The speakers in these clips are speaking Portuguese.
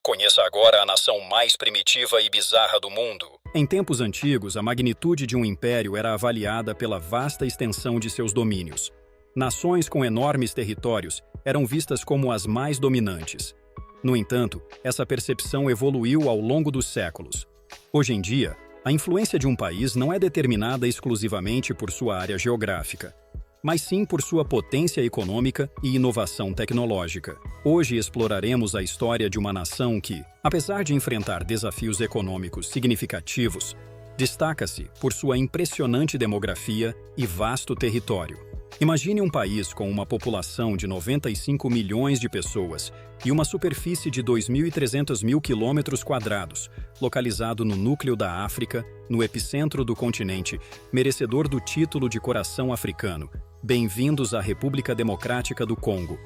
Conheça agora a nação mais primitiva e bizarra do mundo. Em tempos antigos, a magnitude de um império era avaliada pela vasta extensão de seus domínios. Nações com enormes territórios eram vistas como as mais dominantes. No entanto, essa percepção evoluiu ao longo dos séculos. Hoje em dia, a influência de um país não é determinada exclusivamente por sua área geográfica, mas sim por sua potência econômica e inovação tecnológica. Hoje exploraremos a história de uma nação que, apesar de enfrentar desafios econômicos significativos, destaca-se por sua impressionante demografia e vasto território. Imagine um país com uma população de 95 milhões de pessoas e uma superfície de 2.300 mil quilômetros quadrados, localizado no núcleo da África, no epicentro do continente, merecedor do título de coração africano. Bem-vindos à República Democrática do Congo.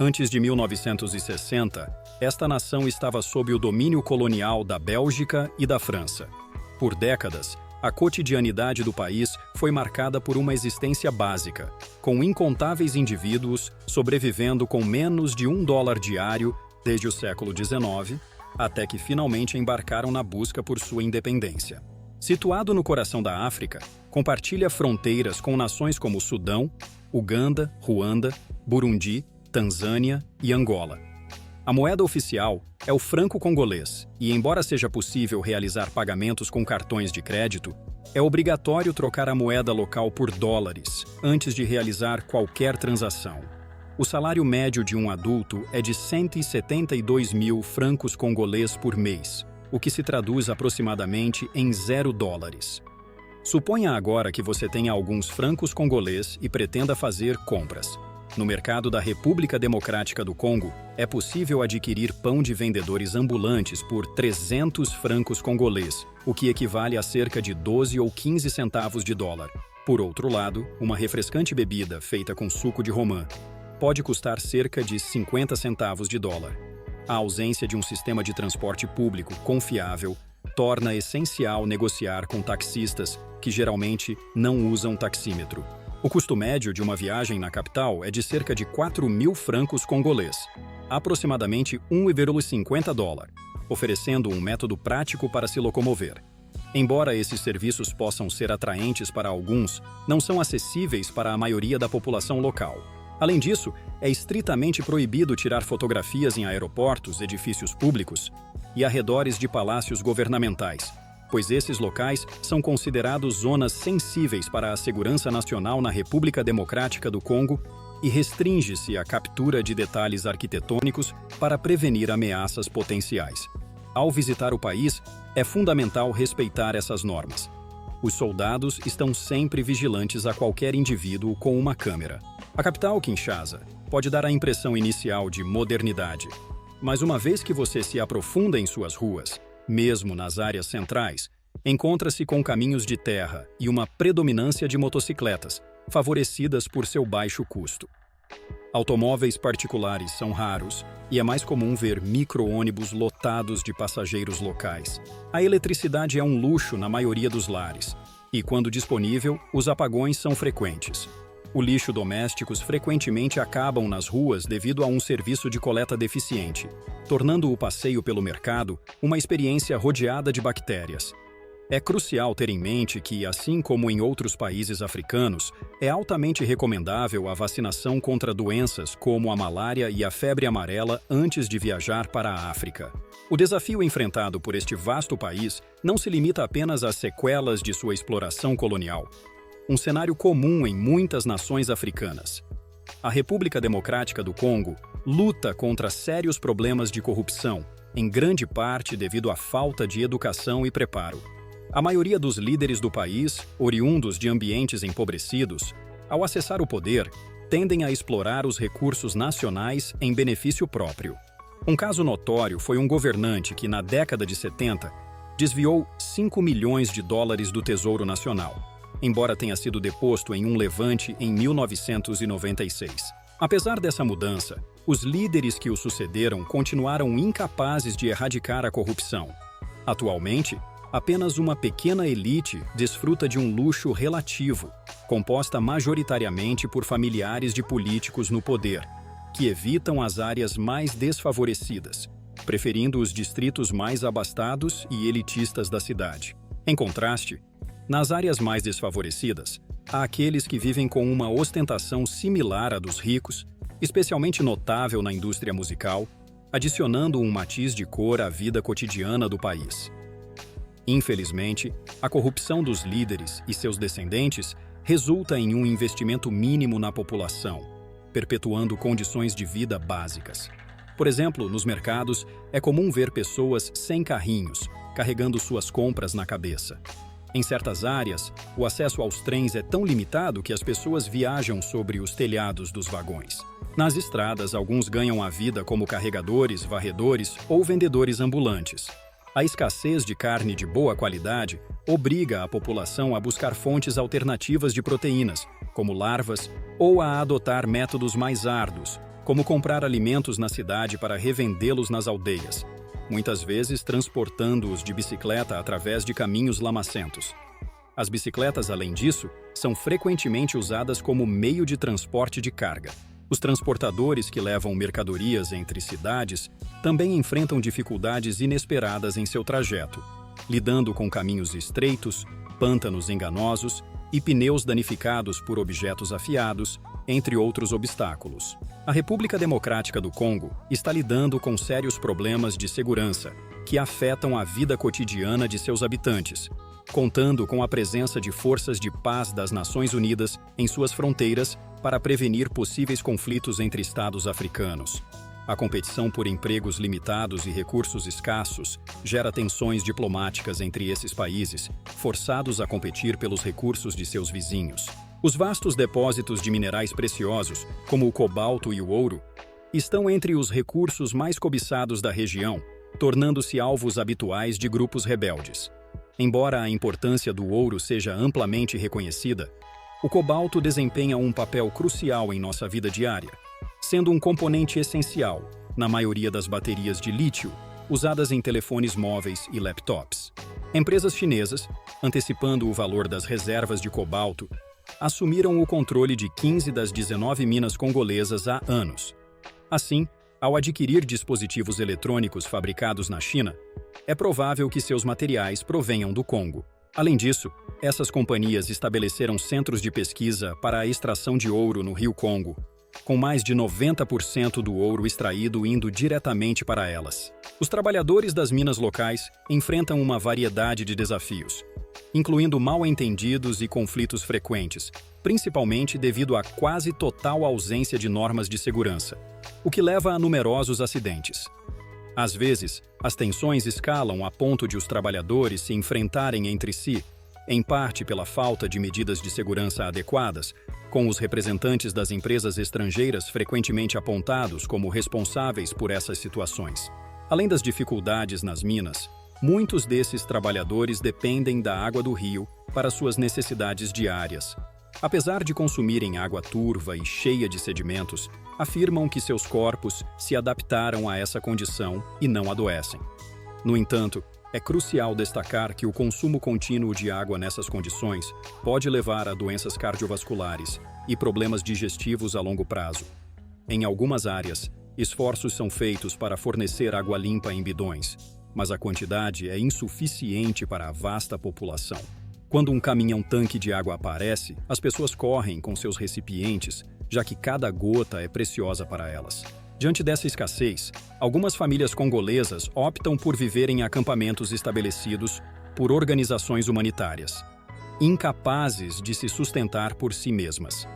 Antes de 1960, esta nação estava sob o domínio colonial da Bélgica e da França. Por décadas, a cotidianidade do país foi marcada por uma existência básica, com incontáveis indivíduos sobrevivendo com menos de $1 diário desde o século XIX, até que finalmente embarcaram na busca por sua independência. Situado no coração da África, compartilha fronteiras com nações como Sudão, Uganda, Ruanda, Burundi, Tanzânia e Angola. A moeda oficial é o franco congolês e, embora seja possível realizar pagamentos com cartões de crédito, é obrigatório trocar a moeda local por dólares antes de realizar qualquer transação. O salário médio de um adulto é de 172 mil francos congolês por mês, o que se traduz aproximadamente em $0. Suponha agora que você tenha alguns francos congolês e pretenda fazer compras. No mercado da República Democrática do Congo, é possível adquirir pão de vendedores ambulantes por 300 francos congolês, o que equivale a cerca de 12 ou 15 centavos de dólar. Por outro lado, uma refrescante bebida feita com suco de romã pode custar cerca de 50 centavos de dólar. A ausência de um sistema de transporte público confiável torna essencial negociar com taxistas que geralmente não usam taxímetro. O custo médio de uma viagem na capital é de cerca de 4.000 francos congolês, aproximadamente $1,50, oferecendo um método prático para se locomover. Embora esses serviços possam ser atraentes para alguns, não são acessíveis para a maioria da população local. Além disso, é estritamente proibido tirar fotografias em aeroportos, edifícios públicos e arredores de palácios governamentais, pois esses locais são considerados zonas sensíveis para a segurança nacional na República Democrática do Congo e restringe-se a captura de detalhes arquitetônicos para prevenir ameaças potenciais. Ao visitar o país, é fundamental respeitar essas normas. Os soldados estão sempre vigilantes a qualquer indivíduo com uma câmera. A capital, Kinshasa, pode dar a impressão inicial de modernidade, mas uma vez que você se aprofunda em suas ruas, mesmo nas áreas centrais, encontra-se com caminhos de terra e uma predominância de motocicletas, favorecidas por seu baixo custo. Automóveis particulares são raros e é mais comum ver micro-ônibus lotados de passageiros locais. A eletricidade é um luxo na maioria dos lares e, quando disponível, os apagões são frequentes. O lixo domésticos frequentemente acabam nas ruas devido a um serviço de coleta deficiente, tornando o passeio pelo mercado uma experiência rodeada de bactérias. É crucial ter em mente que, assim como em outros países africanos, é altamente recomendável a vacinação contra doenças como a malária e a febre amarela antes de viajar para a África. O desafio enfrentado por este vasto país não se limita apenas às sequelas de sua exploração colonial, um cenário comum em muitas nações africanas. A República Democrática do Congo luta contra sérios problemas de corrupção, em grande parte devido à falta de educação e preparo. A maioria dos líderes do país, oriundos de ambientes empobrecidos, ao acessar o poder, tendem a explorar os recursos nacionais em benefício próprio. Um caso notório foi um governante que, na década de 70, desviou $5 milhões do Tesouro Nacional, embora tenha sido deposto em um levante em 1996. Apesar dessa mudança, os líderes que o sucederam continuaram incapazes de erradicar a corrupção. Atualmente, apenas uma pequena elite desfruta de um luxo relativo, composta majoritariamente por familiares de políticos no poder, que evitam as áreas mais desfavorecidas. preferindo os distritos mais abastados e elitistas da cidade. Em contraste, nas áreas mais desfavorecidas, há aqueles que vivem com uma ostentação similar à dos ricos, especialmente notável na indústria musical, adicionando um matiz de cor à vida cotidiana do país. Infelizmente, a corrupção dos líderes e seus descendentes resulta em um investimento mínimo na população, perpetuando condições de vida básicas. Por exemplo, nos mercados, é comum ver pessoas sem carrinhos, carregando suas compras na cabeça. Em certas áreas, o acesso aos trens é tão limitado que as pessoas viajam sobre os telhados dos vagões. Nas estradas, alguns ganham a vida como carregadores, varredores ou vendedores ambulantes. A escassez de carne de boa qualidade obriga a população a buscar fontes alternativas de proteínas, como larvas, ou a adotar métodos mais árduos, como comprar alimentos na cidade para revendê-los nas aldeias, muitas vezes transportando-os de bicicleta através de caminhos lamacentos. As bicicletas, além disso, são frequentemente usadas como meio de transporte de carga. Os transportadores que levam mercadorias entre cidades também enfrentam dificuldades inesperadas em seu trajeto, lidando com caminhos estreitos, pântanos enganosos e pneus danificados por objetos afiados, entre outros obstáculos. A República Democrática do Congo está lidando com sérios problemas de segurança que afetam a vida cotidiana de seus habitantes, contando com a presença de forças de paz das Nações Unidas em suas fronteiras para prevenir possíveis conflitos entre estados africanos. A competição por empregos limitados e recursos escassos gera tensões diplomáticas entre esses países, forçados a competir pelos recursos de seus vizinhos. Os vastos depósitos de minerais preciosos, como o cobalto e o ouro, estão entre os recursos mais cobiçados da região, tornando-se alvos habituais de grupos rebeldes. Embora a importância do ouro seja amplamente reconhecida, o cobalto desempenha um papel crucial em nossa vida diária, sendo um componente essencial na maioria das baterias de lítio usadas em telefones móveis e laptops. Empresas chinesas, antecipando o valor das reservas de cobalto, assumiram o controle de 15 das 19 minas congolesas há anos. Assim, ao adquirir dispositivos eletrônicos fabricados na China, é provável que seus materiais provenham do Congo. Além disso, essas companhias estabeleceram centros de pesquisa para a extração de ouro no Rio Congo, com mais de 90% do ouro extraído indo diretamente para elas. Os trabalhadores das minas locais enfrentam uma variedade de desafios, incluindo mal-entendidos e conflitos frequentes, principalmente devido à quase total ausência de normas de segurança, o que leva a numerosos acidentes. Às vezes, as tensões escalam a ponto de os trabalhadores se enfrentarem entre si, em parte pela falta de medidas de segurança adequadas, com os representantes das empresas estrangeiras frequentemente apontados como responsáveis por essas situações. Além das dificuldades nas minas, muitos desses trabalhadores dependem da água do rio para suas necessidades diárias. Apesar de consumirem água turva e cheia de sedimentos, afirmam que seus corpos se adaptaram a essa condição e não adoecem. No entanto, é crucial destacar que o consumo contínuo de água nessas condições pode levar a doenças cardiovasculares e problemas digestivos a longo prazo. Em algumas áreas, esforços são feitos para fornecer água limpa em bidões, mas a quantidade é insuficiente para a vasta população. Quando um caminhão-tanque de água aparece, as pessoas correm com seus recipientes, já que cada gota é preciosa para elas. Diante dessa escassez, algumas famílias congolesas optam por viver em acampamentos estabelecidos por organizações humanitárias, incapazes de se sustentar por si mesmas.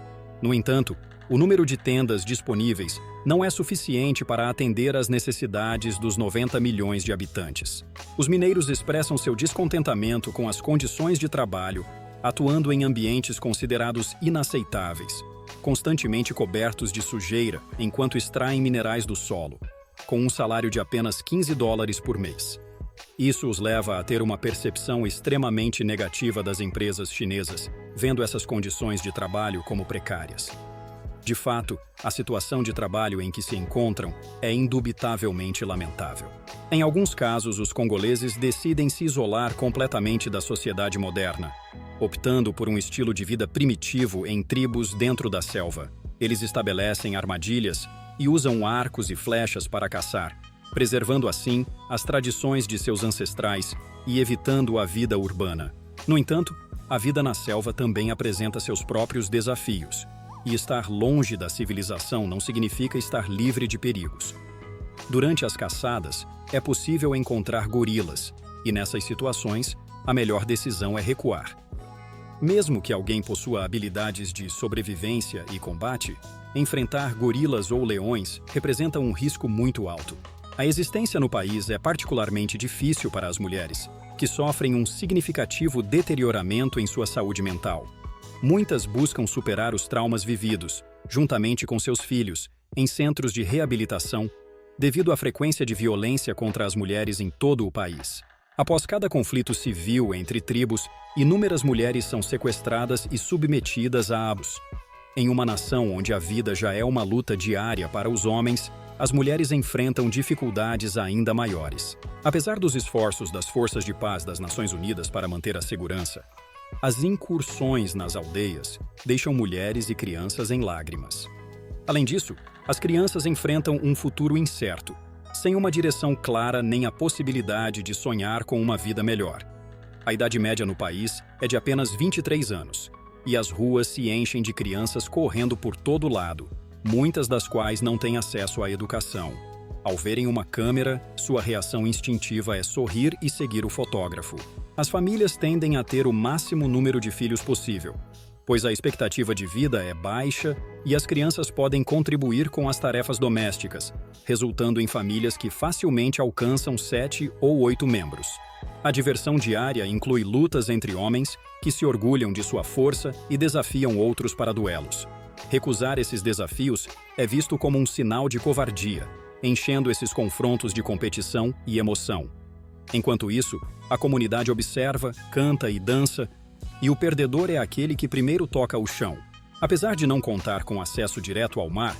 No entanto, o número de tendas disponíveis não é suficiente para atender às necessidades dos 90 milhões de habitantes. Os mineiros expressam seu descontentamento com as condições de trabalho, atuando em ambientes considerados inaceitáveis, constantemente cobertos de sujeira enquanto extraem minerais do solo, com um salário de apenas $15 por mês. Isso os leva a ter uma percepção extremamente negativa das empresas chinesas, vendo essas condições de trabalho como precárias. De fato, a situação de trabalho em que se encontram é indubitavelmente lamentável. Em alguns casos, os congoleses decidem se isolar completamente da sociedade moderna, optando por um estilo de vida primitivo em tribos dentro da selva. Eles estabelecem armadilhas e usam arcos e flechas para caçar, preservando assim as tradições de seus ancestrais e evitando a vida urbana. No entanto, a vida na selva também apresenta seus próprios desafios, e estar longe da civilização não significa estar livre de perigos. Durante as caçadas, é possível encontrar gorilas, e nessas situações, a melhor decisão é recuar. Mesmo que alguém possua habilidades de sobrevivência e combate, enfrentar gorilas ou leões representa um risco muito alto. A existência no país é particularmente difícil para as mulheres, que sofrem um significativo deterioramento em sua saúde mental. Muitas buscam superar os traumas vividos, juntamente com seus filhos, em centros de reabilitação, devido à frequência de violência contra as mulheres em todo o país. Após cada conflito civil entre tribos, inúmeras mulheres são sequestradas e submetidas a abus. Em uma nação onde a vida já é uma luta diária para os homens, as mulheres enfrentam dificuldades ainda maiores. Apesar dos esforços das forças de paz das Nações Unidas para manter a segurança, as incursões nas aldeias deixam mulheres e crianças em lágrimas. Além disso, as crianças enfrentam um futuro incerto, sem uma direção clara nem a possibilidade de sonhar com uma vida melhor. A idade média no país é de apenas 23 anos, e as ruas se enchem de crianças correndo por todo lado, muitas das quais não têm acesso à educação. Ao verem uma câmera, sua reação instintiva é sorrir e seguir o fotógrafo. As famílias tendem a ter o máximo número de filhos possível, pois a expectativa de vida é baixa e as crianças podem contribuir com as tarefas domésticas, resultando em famílias que facilmente alcançam 7 ou 8 membros. A diversão diária inclui lutas entre homens que se orgulham de sua força e desafiam outros para duelos. Recusar esses desafios é visto como um sinal de covardia, enchendo esses confrontos de competição e emoção. Enquanto isso, a comunidade observa, canta e dança, e o perdedor é aquele que primeiro toca o chão. Apesar de não contar com acesso direto ao mar,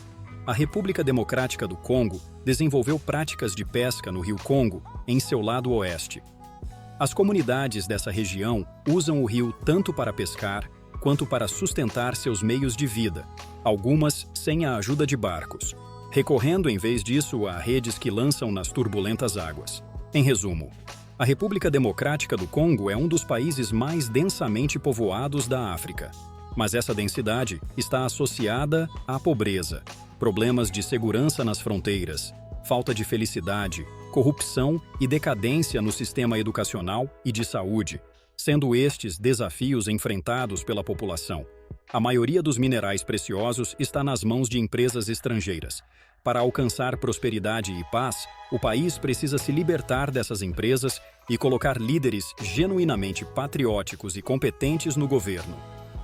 a República Democrática do Congo desenvolveu práticas de pesca no rio Congo, em seu lado oeste. As comunidades dessa região usam o rio tanto para pescar quanto para sustentar seus meios de vida, algumas sem a ajuda de barcos, recorrendo em vez disso a redes que lançam nas turbulentas águas. Em resumo, a República Democrática do Congo é um dos países mais densamente povoados da África, mas essa densidade está associada à pobreza, problemas de segurança nas fronteiras, falta de felicidade, corrupção e decadência no sistema educacional e de saúde, sendo estes desafios enfrentados pela população. A maioria dos minerais preciosos está nas mãos de empresas estrangeiras. Para alcançar prosperidade e paz, o país precisa se libertar dessas empresas e colocar líderes genuinamente patrióticos e competentes no governo.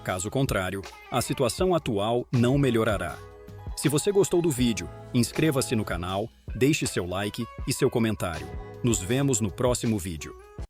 Caso contrário, a situação atual não melhorará. Se você gostou do vídeo, inscreva-se no canal, deixe seu like e seu comentário. Nos vemos no próximo vídeo.